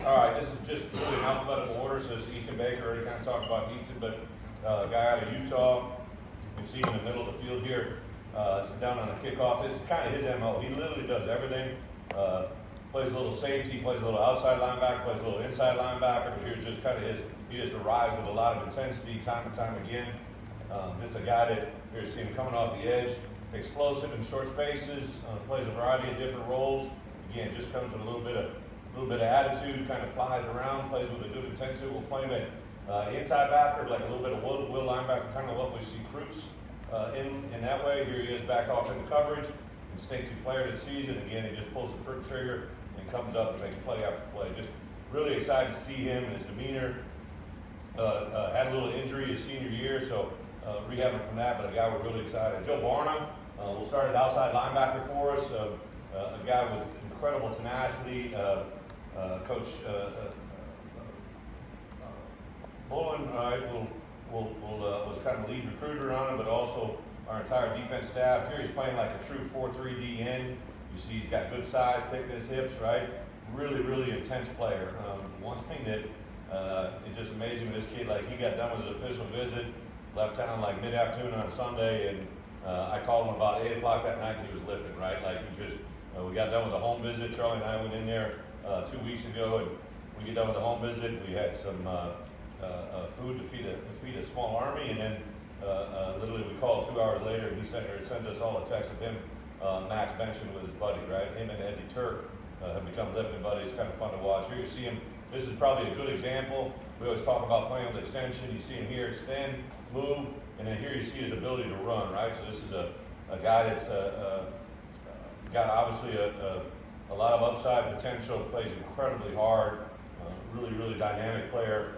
All right, this is just really in alphabetical order, so this is Easton Baker. Already kind of talked about Easton, but a guy out of Utah. You can see him in the middle of the field here. This is down on a kickoff. This is kind of his MO. He literally does everything. Plays a little safety, plays a little outside linebacker, plays a little inside linebacker, but here's just kind of his, he just arrives with a lot of intensity time and time again. Just a guy that, here you see him coming off the edge, explosive in short spaces, plays a variety of different roles. Again, just comes with a little bit of attitude, kind of flies around, plays with a good intensity. We'll play him at inside backer, like a little bit of will linebacker, kind of what we see Croops in that way. Here he is back off in the coverage. Instinctive player that sees it. Again, he just pulls the quick trigger and comes up and makes play after play. Just really excited to see him and his demeanor. Had a little injury his senior year, so rehabbing from that, but a guy we're really excited. Joe Baram will start at outside linebacker for us. A guy with incredible tenacity. Coach Bullen was kind of lead recruiter on him, but also our entire defense staff. Here he's playing like a true 4-3 DN. You see he's got good size, thickness, hips, right? Really, really intense player. One thing that is just amazing with this kid, like he got done with his official visit, left town like mid-afternoon on Sunday, and I called him about 8 o'clock that night and he was lifting, right? Like he just, we got done with the home visit. Charlie and I went in there 2 weeks ago, and we get done with the home visit. We had some food to feed a small army, and then literally we called 2 hours later, and he sent us all a text of him, Max benching with his buddy, right? Him and Eddie Turk have become lifting buddies. Kind of fun to watch. Here you see him. This is probably a good example. We always talk about playing with extension. You see him here extend, move, and then here you see his ability to run, right? So this is a guy that's got obviously a lot of upside potential, plays incredibly hard, really, really dynamic player.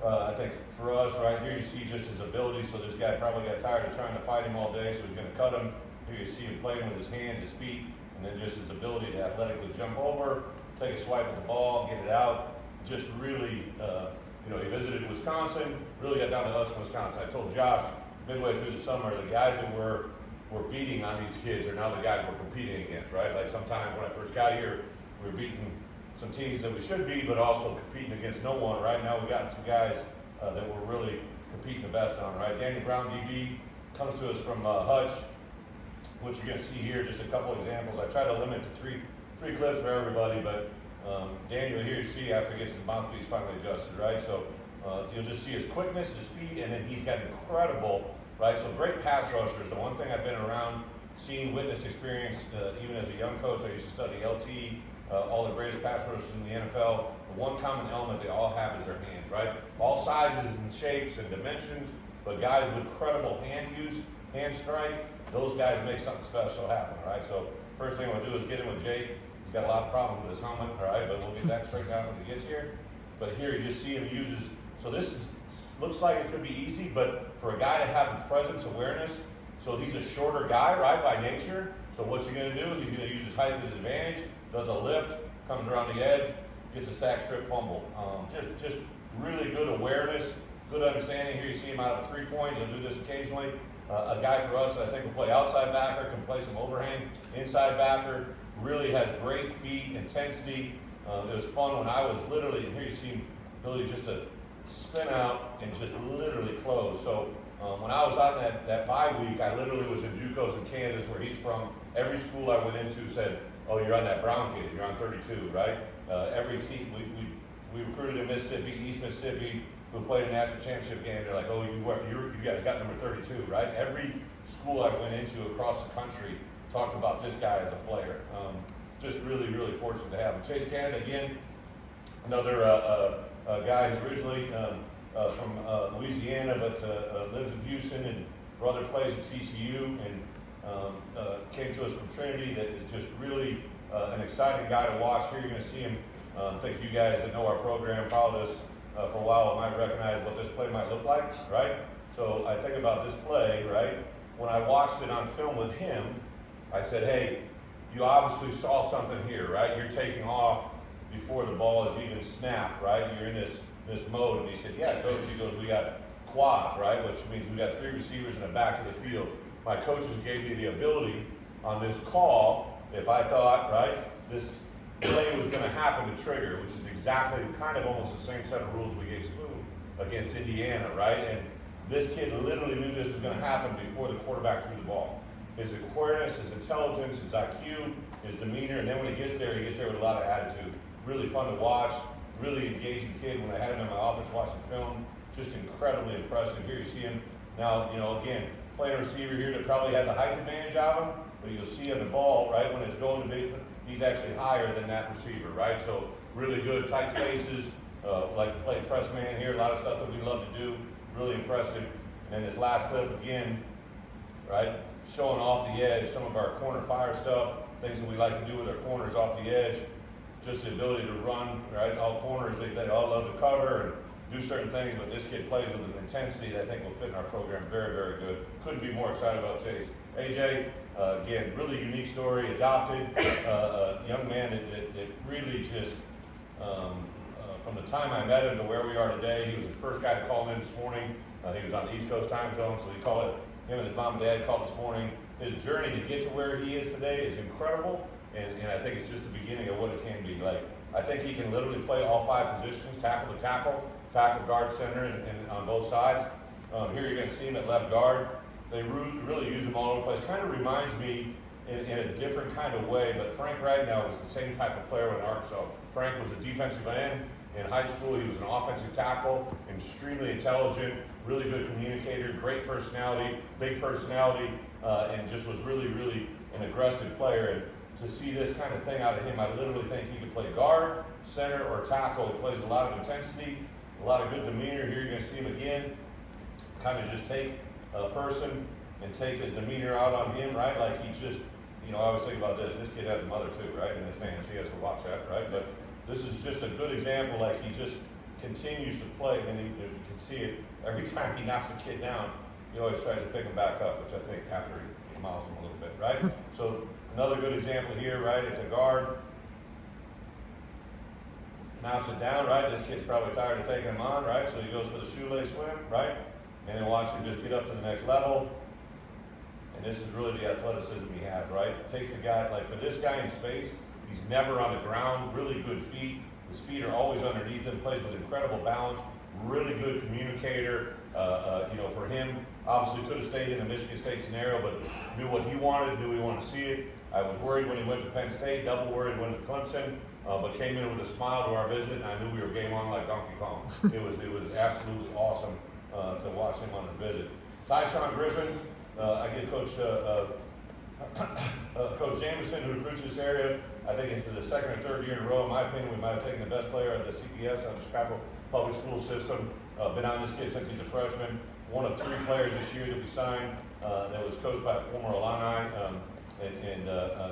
I think for us, right here, you see just his ability. So this guy probably got tired of trying to fight him all day, so he's going to cut him. Here you see him playing with his hands, his feet, and then just his ability to athletically jump over, take a swipe at the ball, get it out. Just really, he visited Wisconsin, really got down to us in Wisconsin. I told Josh midway through the summer, the guys that we're beating on these kids are now the guys we're competing against, right? Like sometimes when I first got here, we were beating some teams that we should be, but also competing against no one. Right now we got some guys that we're really competing the best on, right? Daniel Brown, DB, comes to us from Hutch, which you're gonna see here, just a couple examples. I try to limit to three clips for everybody, but Daniel here you see after he gets his mouthpiece finally adjusted, right? So you'll just see his quickness, his speed, and then he's got incredible, right? So great pass rushers. The one thing I've been around, seen, witnessed, experienced, even as a young coach, I used to study LT, all the greatest pass rushers in the NFL. The one common element they all have is their hands, right? All sizes and shapes and dimensions, but guys with incredible hand use, hand strike, those guys make something special happen, right? So first thing I'm gonna do is get him with Jake. He's got a lot of problems with his helmet, all right, but we'll get that straightened out when he gets here. But here you just see him uses, so this looks like it could be easy, but for a guy to have presence awareness, so he's a shorter guy, right, by nature. So what's he gonna do? He's gonna use his height to his advantage, does a lift, comes around the edge, gets a sack, strip, fumble. Just really good awareness, good understanding. Here you see him out of a 3-point. He'll do this occasionally. A guy for us, I think, will play outside backer, can play some overhang, inside backer, really has great feet, intensity. It was fun when I was literally, and here you see ability just to spin out and just literally close. So when I was on that bye week, I literally was in JUCOs in Kansas, where he's from. Every school I went into said, oh, you're on that Brown kid, you're on 32, right? Every team, we recruited in Mississippi, East Mississippi, who played a national championship game. They're like, oh, you guys got number 32, right? Every school I went into across the country talked about this guy as a player. Just really, really fortunate to have him. Chase Canada, again, another guy who's originally from Louisiana, but lives in Houston, and brother plays at TCU, and came to us from Trinity. That is just really an exciting guy to watch. Here you're going to see him. I think you guys that know our program, followed us for a while, might recognize what this play might look like, right? So I think about this play, right? When I watched it on film with him, I said, hey, you obviously saw something here, right? You're taking off before the ball is even snapped, right? You're in this mode. And he said, yeah, coach. He goes, we got quads, right? Which means we got 3 receivers and a back to the field. My coaches gave me the ability on this call, if I thought, right, this play was going to happen to trigger, which is exactly kind of almost the same set of rules we gave Spoon against Indiana, right? And this kid literally knew this was going to happen before the quarterback threw the ball. His awareness, his intelligence, his IQ, his demeanor, and then when he gets there with a lot of attitude. Really fun to watch, really engaging kid. When I had him in my office watching film, just incredibly impressive. Here you see him now, again, playing a receiver here that probably has a height advantage of him, but you'll see on the ball, right, when it's going to be, he's actually higher than that receiver, right? So really good, tight spaces, like to play press man here, a lot of stuff that we love to do, really impressive. And then this last clip again, right, showing off the edge, some of our corner fire stuff, things that we like to do with our corners off the edge, just the ability to run, right, all corners, they all love to cover and do certain things, but this kid plays with an intensity that I think will fit in our program very, very good. Couldn't be more excited about Chase. AJ, again, really unique story, adopted, a young man that really just, from the time I met him to where we are today, he was the first guy to call in this morning. He was on the East Coast time zone, so he called it, him and his mom and dad called this morning. His journey to get to where he is today is incredible, and I think it's just the beginning of what it can be. Like, I think he can literally play all 5 positions, tackle to tackle, guard, center, and on both sides. Here you're going to see him at left guard. They really use him all over the place. Kind of reminds me in a different kind of way, but Frank Ragnow was the same type of player in Arkansas. Frank was a defensive end. In high school, he was an offensive tackle, extremely intelligent, really good communicator, great personality, big personality, and just was really, really an aggressive player. And to see this kind of thing out of him, I literally think he could play guard, center, or tackle. He plays a lot of intensity, a lot of good demeanor. Here you're going to see him again, kind of just take a person and take his demeanor out on him, right? Like he just, I always think about this kid has a mother too, right? In the stands, he has to watch that, right? But this is just a good example, like he just continues to play, and you can see it, every time he knocks a kid down, he always tries to pick him back up, which I think after he miles him a little bit, right? So another good example here, right, at the guard. Mounts it down, right? This kid's probably tired of taking him on, right? So he goes for the shoelace swim, right? And then watch him just get up to the next level. And this is really the athleticism he has, right? Takes a guy, like for this guy in space, he's never on the ground, really good feet. His feet are always underneath him, plays with incredible balance, really good communicator. For him, obviously could have stayed in the Michigan State scenario, but knew what he wanted, knew he wanted to see it. I was worried when he went to Penn State, double worried when he went to Clemson, but came in with a smile to our visit, and I knew we were game on like Donkey Kong. It was absolutely awesome to watch him on his visit. Taon Griffin, I give Coach Jamison, who recruits this area, I think it's the second or third year in a row. In my opinion, we might have taken the best player of the CPS of the Chicago public school system. Been on this kid since he's a freshman. One of 3 players this year that we signed that was coached by a former alumni,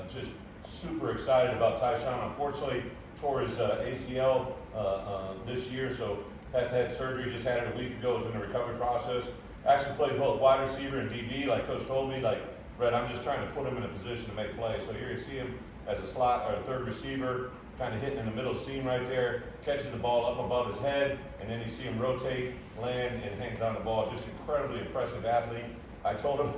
just super excited about Taon. Unfortunately, tore his ACL this year, so has had surgery, just had it a week ago, is in the recovery process. Actually plays both wide receiver and DB, like Coach told me, like, Brett, I'm just trying to put him in a position to make plays. So here you see him as a slot or a third receiver, kind of hitting in the middle seam right there, catching the ball up above his head, and then you see him rotate, land, and hangs on the ball. Just incredibly impressive athlete. I told him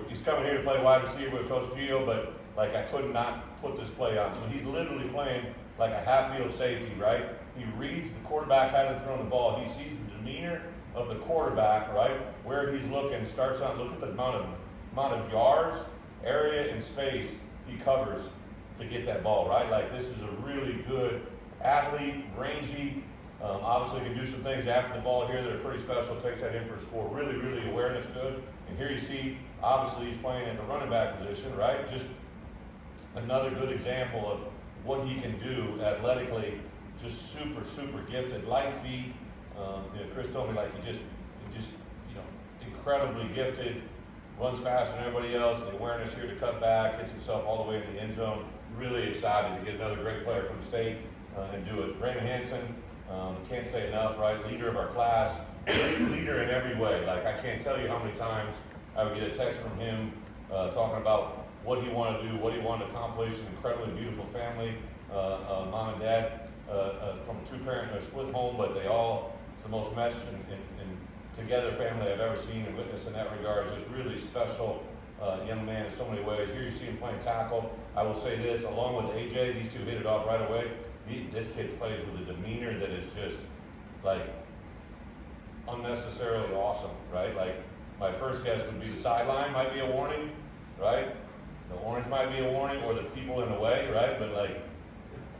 he's coming here to play wide receiver with Coach Gio, but like I could not put this play on. So he's literally playing like a half-field safety, right? He reads the quarterback hasn't thrown the ball. He sees the demeanor of the quarterback, right? Where he's looking, starts on, look at the amount of yards, area, and space he covers to get that ball, right? Like this is a really good athlete, rangy, obviously can do some things after the ball here that are pretty special, takes that in for a score. Really, really awareness good. And here you see, obviously he's playing at the running back position, right? Just another good example of what he can do athletically, just super, super gifted, light feet. Chris told me like he just incredibly gifted, runs faster than everybody else, the awareness here to cut back, gets himself all the way in the end zone. Really excited to get another great player from the state and do it. Raymond Hansen, can't say enough, right? Leader of our class, leader in every way. Like I can't tell you how many times I would get a text from him talking about what he wanted to do, what he wanted to accomplish. An incredibly beautiful family, mom and dad from a 2-parent split home, but they all, it's the most meshed and together family I've ever seen and witnessed in that regard. Just really special young man in so many ways. Here you see him playing tackle. I will say this, along with AJ, these two hit it off right away. This kid plays with a demeanor that is just like unnecessarily awesome, right? Like my first guess would be the sideline might be a warning, right? The orange might be a warning, or the people in the way, right? But like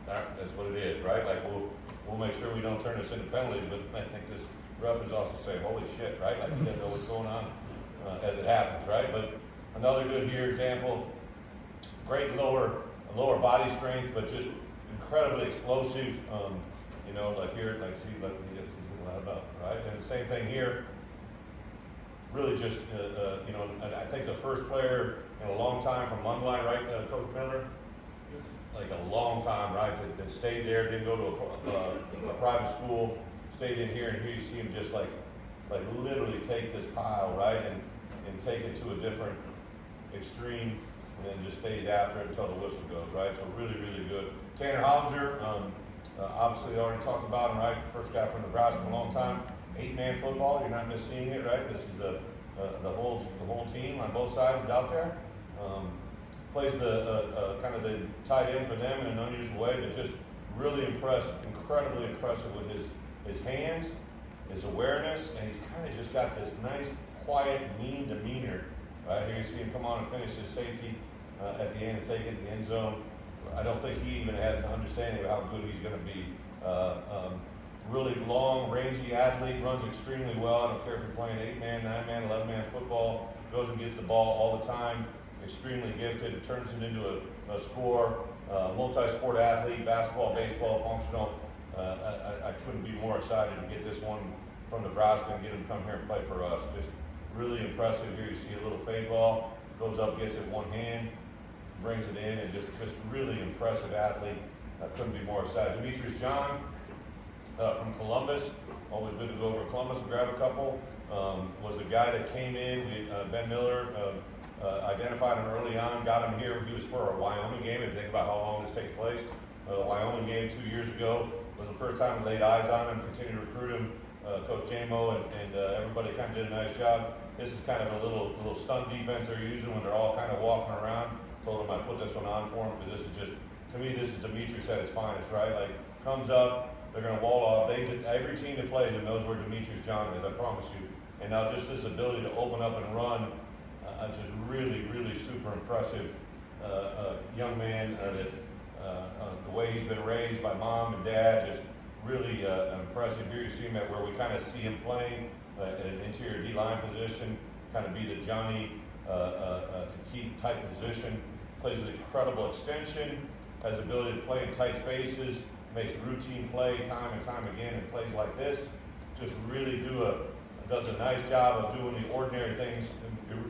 that's what it is, right? Like we'll make sure we don't turn this into penalties, but I think this ref is also saying, holy shit, right? Like he doesn't know what's going on as it happens, right? But another good here example, great lower body strength, but just incredibly explosive. You know, like here, like see, like he's a lot about, right? And the same thing here. Really just, you know, I think the first player in a long time from Mundelein, right, Coach Miller? Yes. Like a long time, right, that stayed there, didn't go to a private school, stayed in here, and here you see him just like literally take this pile, right, and take it to a different extreme, and then just stays after it until the whistle goes, right? So really, really good. Tanner Hollinger, obviously already talked about him, right? First guy from Nebraska in a long time. 8-man football, you're not missing it, right? This is the whole team on both sides is out there. Plays the kind of the tight end for them in an unusual way, but just really incredibly impressive with his hands, his awareness, and he's kind of just got this nice, quiet, mean demeanor. Right here you see him come on and finish his safety at the end and take it in the end zone. I don't think he even has an understanding of how good he's going to be. Really long, rangy athlete, runs extremely well. I don't care if you're playing 8-man, 9-man, 11-man football, goes and gets the ball all the time. Extremely gifted, turns it into a score, multi-sport athlete, basketball, baseball, functional. I couldn't be more excited to get this one from Nebraska and get him to come here and play for us. Just really impressive. Here you see a little fade ball, goes up, gets it one hand, brings it in, and just really impressive athlete. I couldn't be more excited. Demetrius John from Columbus, always good to go over to Columbus and grab a couple. Was a guy that came in, Ben Miller identified him early on, got him here. He was for a Wyoming game. If you think about how long this takes place, the Wyoming game 2 years ago was the first time we laid eyes on him, continued to recruit him. Coach Jamo and everybody kind of did a nice job. This is kind of a little stunt defense they're using when they're all kind of walking around. Told them I'd put this one on for him because this is just, to me, this is Demetrius at his finest, right? Like, comes up, they're going to wall off. Every team that plays him knows where Demetrius John is, I promise you. And now just this ability to open up and run, just really, really super impressive young man. The way he's been raised by mom and dad, just really impressive. Here you see him at where we kind of see him playing at an interior D-line position, kind of be the Johnny to keep type position. Plays with incredible extension, has the ability to play in tight spaces, makes routine play time and time again, and plays like this. Just really does a nice job of doing the ordinary things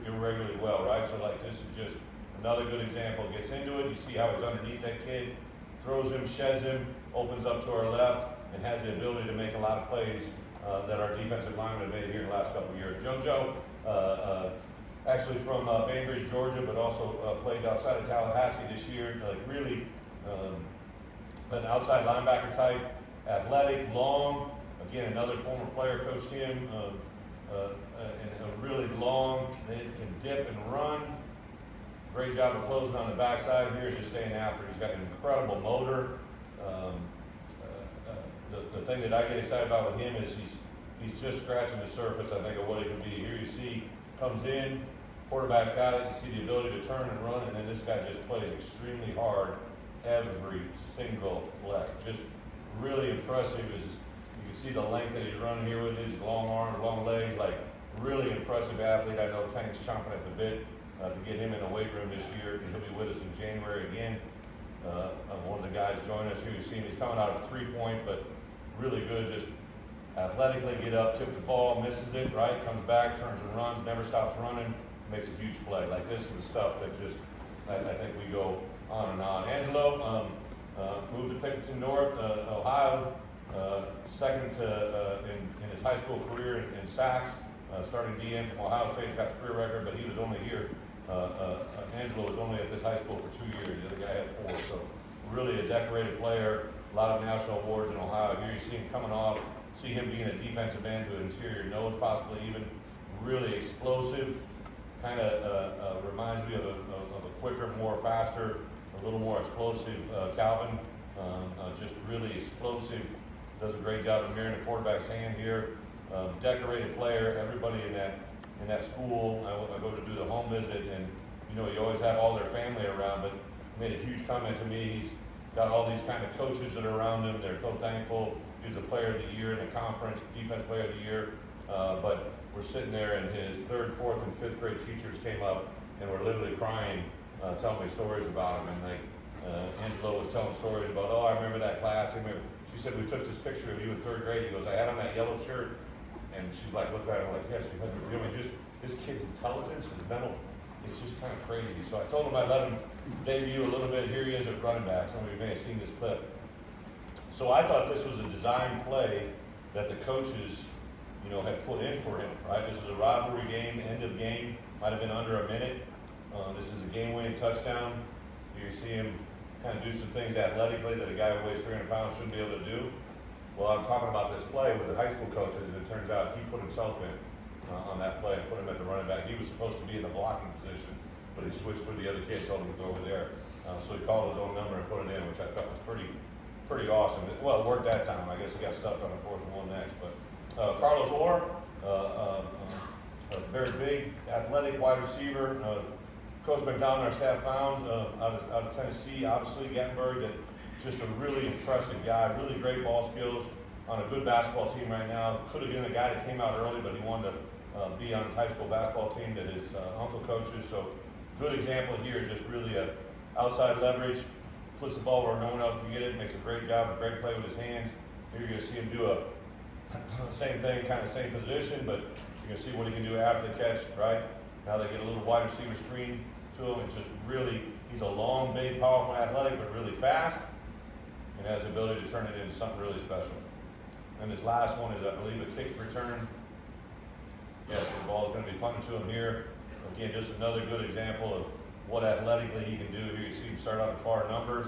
irregularly well, right? So like this is just another good example. Gets into it, you see how he's underneath that kid, throws him, sheds him, opens up to our left, and has the ability to make a lot of plays that our defensive linemen have made here in the last couple of years. JoJo, actually from Bainbridge, Georgia, but also played outside of Tallahassee this year. Like really an outside linebacker type, athletic, long. Again, another former player coached him, and a really long, they can dip and run. Great job of closing on the backside here, just staying after. He's got an incredible motor. The thing that I get excited about with him is he's just scratching the surface, I think, of what he can be. Here you see, comes in, quarterback's got it, you see the ability to turn and run, and then this guy just plays extremely hard every single play. Just really impressive. You can see the length that he's running here with his long arms, long legs, like really impressive athlete. I know Tank's chomping at the bit to get him in the weight room this year, and he'll be with us in January again. One of the guys joining us here, you see him, he's coming out of a 3-point, but really good, just athletically get up, tip the ball, misses it, right, comes back, turns and runs, never stops running, makes a huge play. Like this is the stuff that just, I think we go on and on. Angelo moved to Pickerington North, Ohio, second in his high school career in sacks, starting DN from Ohio State. He's got the career record, but he was only here. Angelo was only at this high school for 2 years. The other guy had 4. So really a decorated player, a lot of national awards in Ohio. Here you see him coming off, see him being a defensive end to an interior nose, possibly even really explosive, kind of reminds me of a quicker, more faster, a little more explosive Calvin. Just really explosive. Does a great job of mirroring the quarterback's hand here. Decorated player. Everybody in that school. I go to do the home visit, and you know, you always have all their family around, but he made a huge comment to me. He's got all these kind of coaches that are around him. They're so thankful. He's a player of the year in the conference, defense player of the year. But we're sitting there, and his 3rd, 4th, and 5th grade teachers came up and were literally crying, telling me stories about him. And like Angelo was telling stories about, oh, I remember that class. She said, we took this picture of you in 3rd grade. He goes, I had on that yellow shirt. And she's like, look at it. I'm like, yes, you had. I mean, just this kid's intelligence, his mental, it's just kind of crazy. So I told him I'd let him debut a little bit. Here he is at running back. Some of you may have seen this clip. So I thought this was a design play that the coaches, you know, had put in for him, right? This is a rivalry game, end of game, might have been under a minute. This is a game-winning touchdown. You see him kind of do some things athletically that a guy who weighs 300 pounds shouldn't be able to do. Well, I'm talking about this play with the high school coaches, and it turns out he put himself in on that play and put him at the running back. He was supposed to be in the blocking position, but he switched with the other kid, told him to go over there. So he called his own number and put it in, which I thought was pretty awesome. Well, it worked that time. I guess he got stuffed on the 4th and 1 next. But Carlos Holler, a very big, athletic wide receiver. Coach McDonald, our staff found out of Tennessee, obviously Gburg, that just a really impressive guy, really great ball skills, on a good basketball team right now. Could have been a guy that came out early, but he wanted to be on his high school basketball team that his uncle coaches. So good example here, just really a outside leverage, puts the ball where no one else can get it, makes a great job, a great play with his hands. Here you're gonna see him do a same thing, kind of same position, but you're gonna see what he can do after the catch, right? Now they get a little wide receiver screen to him. It's just really, he's a long, big, powerful, athletic, but really fast, and has the ability to turn it into something really special. And this last one is, I believe, a kick return. Yeah, so the ball is going to be punted to him here. Again, just another good example of what athletically he can do. Here you see him start out in far numbers.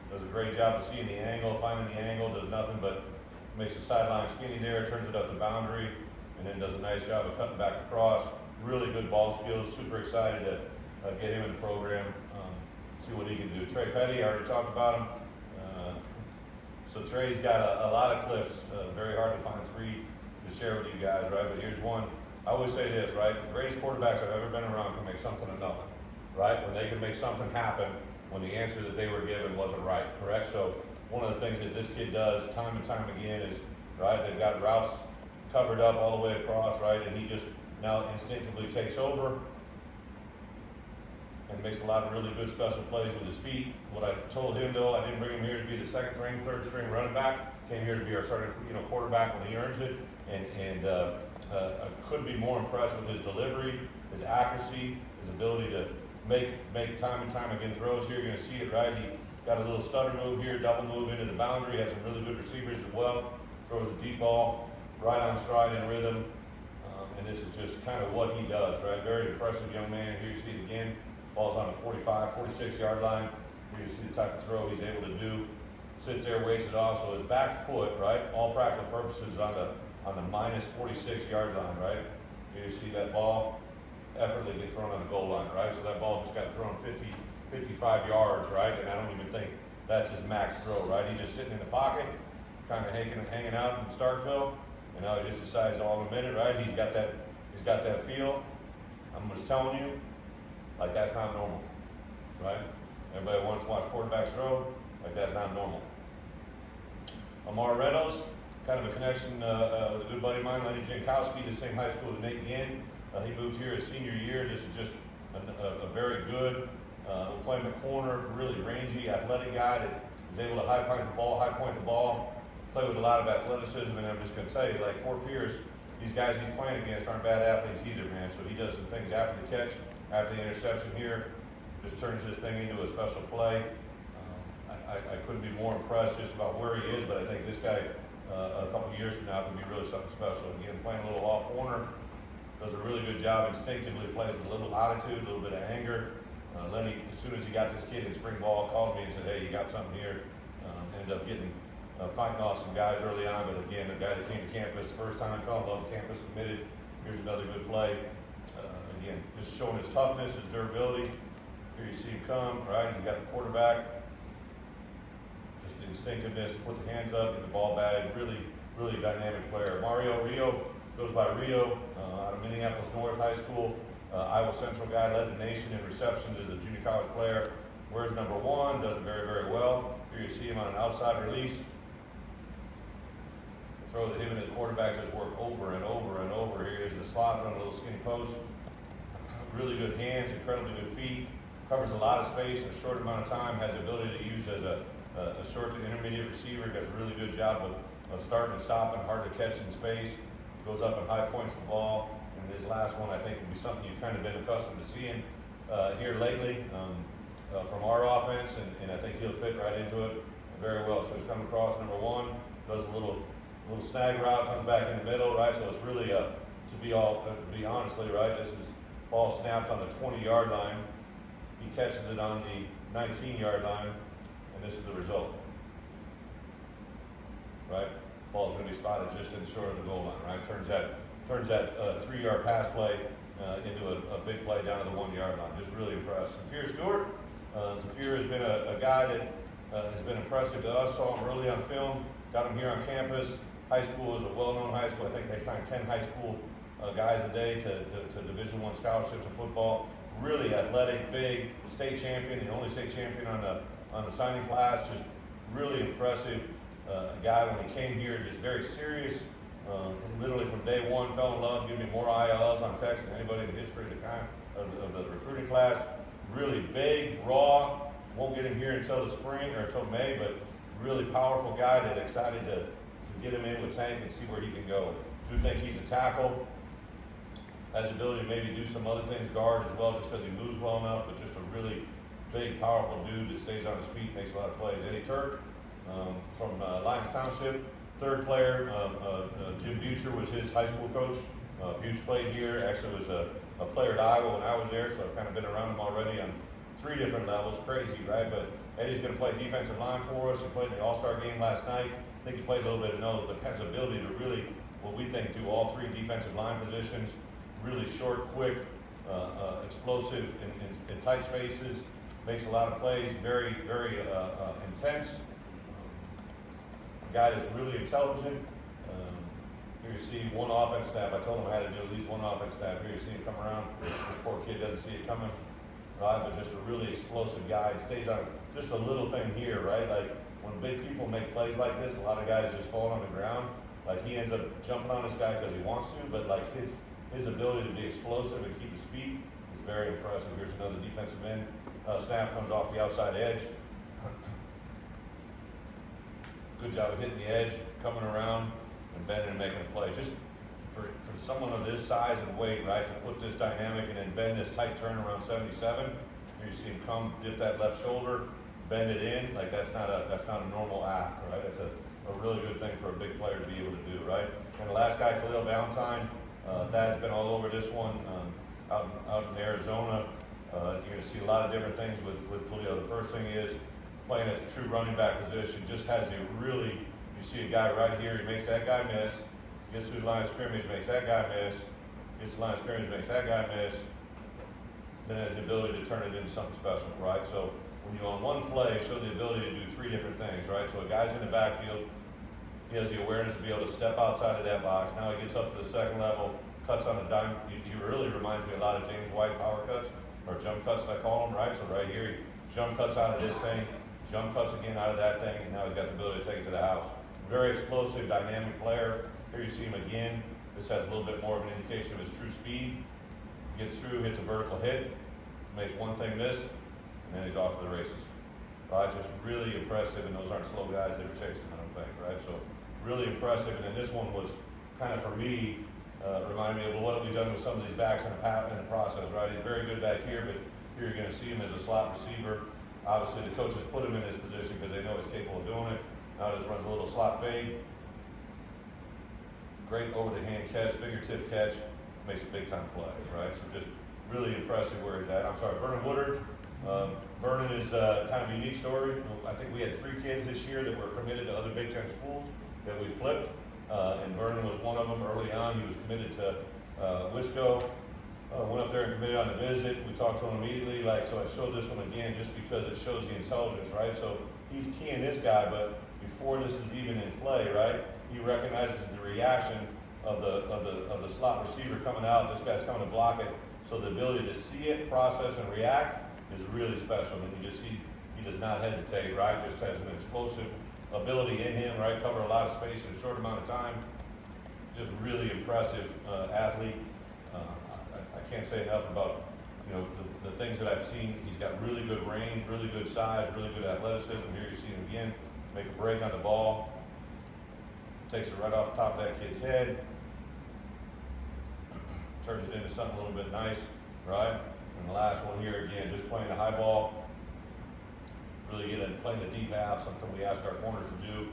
Does a great job of seeing the angle, finding the angle, does nothing but makes the sideline skinny there, turns it up the boundary, and then does a nice job of cutting back across. Really good ball skills, super excited to get him in the program, see what he can do. Trey Petty, I already talked about him. So Trey's got a lot of clips, very hard to find 3 to share with you guys, right? But here's one. I always say this, right? The greatest quarterbacks I've ever been around can make something of nothing, right? When they can make something happen when the answer that they were given wasn't right, correct? So one of the things that this kid does time and time again is, right, they've got routes covered up all the way across, right? And he just now instinctively takes over and makes a lot of really good special plays with his feet. What I told him though, I didn't bring him here to be the 2nd string, 3rd string running back. Came here to be our starting, quarterback when he earns it. And I couldn't be more impressed with his delivery, his accuracy, his ability to make time and time again throws. Here you're gonna see it, right? He got a little stutter move here, double move into the boundary. Had some really good receivers as well. Throws a deep ball, right on stride in rhythm. And this is just kind of what he does, right? Very impressive young man. Here you see it again. Ball's on the 45, 46-yard line. Here you see the type of throw he's able to do. Sits there, waits it off. So his back foot, right, all practical purposes on the minus 46-yard line, right? Here you see that ball effortlessly get thrown on the goal line, right? So that ball just got thrown 50, 55 yards, right? And I don't even think that's his max throw, right? He's just sitting in the pocket, kind of hanging out in Starkville, and now he just decides all in a minute, right? He's got that feel. I'm just telling you, like that's not normal, right? Everybody wants to watch quarterbacks throw, like that's not normal. Amar Reynolds, kind of a connection with a good buddy of mine, Lenny Jankowski, the same high school as Nate Ginn. He moved here his senior year. This is just a very good, playing the corner, really rangy, athletic guy that is able to high point the ball, play with a lot of athleticism. And I'm just going to tell you, like Fort Pierce, these guys he's playing against aren't bad athletes either, man. So he does some things after the catch, after the interception here, just turns this thing into a special play. I couldn't be more impressed just about where he is, but I think this guy a couple years from now can be really something special. Again, playing a little off corner, does a really good job instinctively, plays with a little attitude, a little bit of anger. Lenny, as soon as he got this kid in spring ball, called me and said, hey, you got something here. Ended up getting, fighting off some guys early on, but again, the guy that came to campus the first time, fell in love with campus, committed. Here's another good play. Again, just showing his toughness, his durability. Here you see him come, right? He's got the quarterback. Just the instinctiveness to put the hands up, get the ball batted. Really, really dynamic player. Rio goes by Rio, out of Minneapolis North High School. Iowa Central guy, led the nation in receptions as a junior college player. Wears number 1, does it very, very well. Here you see him on an outside release. The throw that him and his quarterback just work over and over and over. Here is the slot on a little skinny post. Really good hands, incredibly good feet. Covers a lot of space in a short amount of time. Has the ability to use as a short to intermediate receiver. Does a really good job of starting and stopping, hard to catch in space. Goes up and high points the ball. And his last one, I think, will be something you've kind of been accustomed to seeing here lately from our offense, and I think he'll fit right into it very well. So he's coming across number 1, does a little snag route, comes back in the middle, right? So it's really to be honestly, right, this is ball snapped on the 20-yard line. He catches it on the 19-yard line, and this is the result, right? Ball's going to be spotted just in short of the goal line, right? Turns that 3-yard pass play into a big play down to the 1-yard line. Just really impressed. Zafir Stewart. Zafir has been a guy that has been impressive to us. Saw him early on film. Got him here on campus. High school is a well-known high school. I think they signed 10 high school guys a day to Division I scholarships in football. Really athletic, big, state champion, the only state champion on the signing class. Just really impressive guy when he came here. Just very serious. Literally from day 1, fell in love, giving me more ILs on text than anybody in the history of the recruiting class. Really big, raw. Won't get him here until the spring or until May, but really powerful guy that excited to get him in with Tank and see where he can go. Do think he's a tackle. Has the ability to maybe do some other things, guard as well, just because he moves well enough, but just a really big, powerful dude that stays on his feet, makes a lot of plays. Eddie Turk from Lyons Township. 3rd player, Jim Butcher was his high school coach. Butch played here, actually was a player at Iowa when I was there, so I've kind of been around him already on 3 different levels. Crazy, right? But Eddie's going to play defensive line for us. He played in the All-Star game last night. I think he played a little bit of nose, but has the ability to really, what we think, do all 3 defensive line positions. Really short, quick, explosive in tight spaces. Makes a lot of plays, very, very intense. Guy that's really intelligent. Here you see one offense snap. I told him I had to do at least one offense snap. Here you see him come around. This poor kid doesn't see it coming, right? But just a really explosive guy. He stays on just a little thing here, right? Like when big people make plays like this, a lot of guys just fall on the ground. Like he ends up jumping on this guy because he wants to, but like his ability to be explosive and keep his feet is very impressive. Here's another defensive end. Snap comes off the outside edge. Good job of hitting the edge, coming around, and bending and making a play. Just for someone of this size and weight, right, to put this dynamic and then bend this tight turn around 77. Here you see him come, dip that left shoulder, bend it in. Like that's not a normal act, right? It's a really good thing for a big player to be able to do, right? And the last guy, Khalil Valentine. Thad's been all over this one out in Arizona. You're going to see a lot of different things with Khalil. The first thing is playing at the true running back position. Just has a really, you see a guy right here, he makes that guy miss, gets to the line of scrimmage, makes that guy miss, gets to the line of scrimmage, makes that guy miss, then has the ability to turn it into something special, right? So when you on one play, show the ability to do 3 different things, right? So a guy's in the backfield, he has the awareness to be able to step outside of that box. Now he gets up to the second level, cuts on a dime. He really reminds me a lot of James White power cuts, or jump cuts I call them, right? So right here, he jump cuts out of this thing, jump cuts again out of that thing, and now he's got the ability to take it to the house. Very explosive, dynamic player. Here you see him again. This has a little bit more of an indication of his true speed. Gets through, hits a vertical hit, makes one thing miss, and then he's off to the races. Just really impressive, and those aren't slow guys that are chasing, I don't think, right? So really impressive, and then this one was kind of, for me, reminded me of what have we done with some of these backs in the process, right? He's very good back here, but here you're going to see him as a slot receiver. Obviously, the coaches put him in this position because they know he's capable of doing it. Now just runs a little slot fade. Great over-the-hand catch, fingertip catch, makes a big-time play, right? So just really impressive where he's at. I'm sorry, Vernon Woodard. Vernon is kind of a unique story. I think we had 3 kids this year that were committed to other Big Ten schools that we flipped, and Vernon was one of them early on. He was committed to Wisco, Went up there and committed on the visit. We talked to him immediately, like, so I showed this one again just because it shows the intelligence, right? So he's keying this guy, but before this is even in play, right? He recognizes the reaction of the slot receiver coming out. This guy's coming to block it. So the ability to see it, process, and react is really special. And you just see he does not hesitate, right? Just has an explosive ability in him, right? Cover a lot of space in a short amount of time. Just really impressive athlete. I can't say enough about, you know, the things that I've seen. He's got really good range, really good size, really good athleticism. Here you see him again, make a break on the ball. Takes it right off the top of that kid's head. Turns it into something a little bit nice, right? And the last one here again, just playing the high ball. Really playing the deep half, something we ask our corners to do.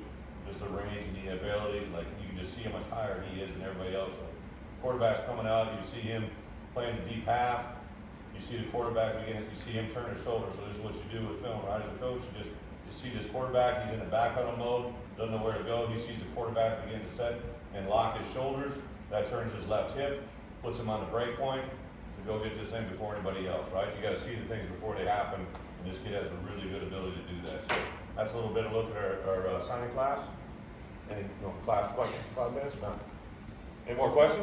Just the range and the ability, like you can just see how much higher he is than everybody else. So quarterback's coming out, you see him playing the deep half. You see the quarterback begin, you see him turn his shoulder. So this is what you do with film, right? As a coach, you see this quarterback, he's in the back pedal mode, doesn't know where to go. He sees the quarterback begin to set and lock his shoulders. That turns his left hip, puts him on the break point to go get this thing before anybody else, right? You got to see the things before they happen, and this kid has a really good ability to do that. So that's a little bit of a look at our signing class. Any class questions? 5 minutes? No. Any more questions?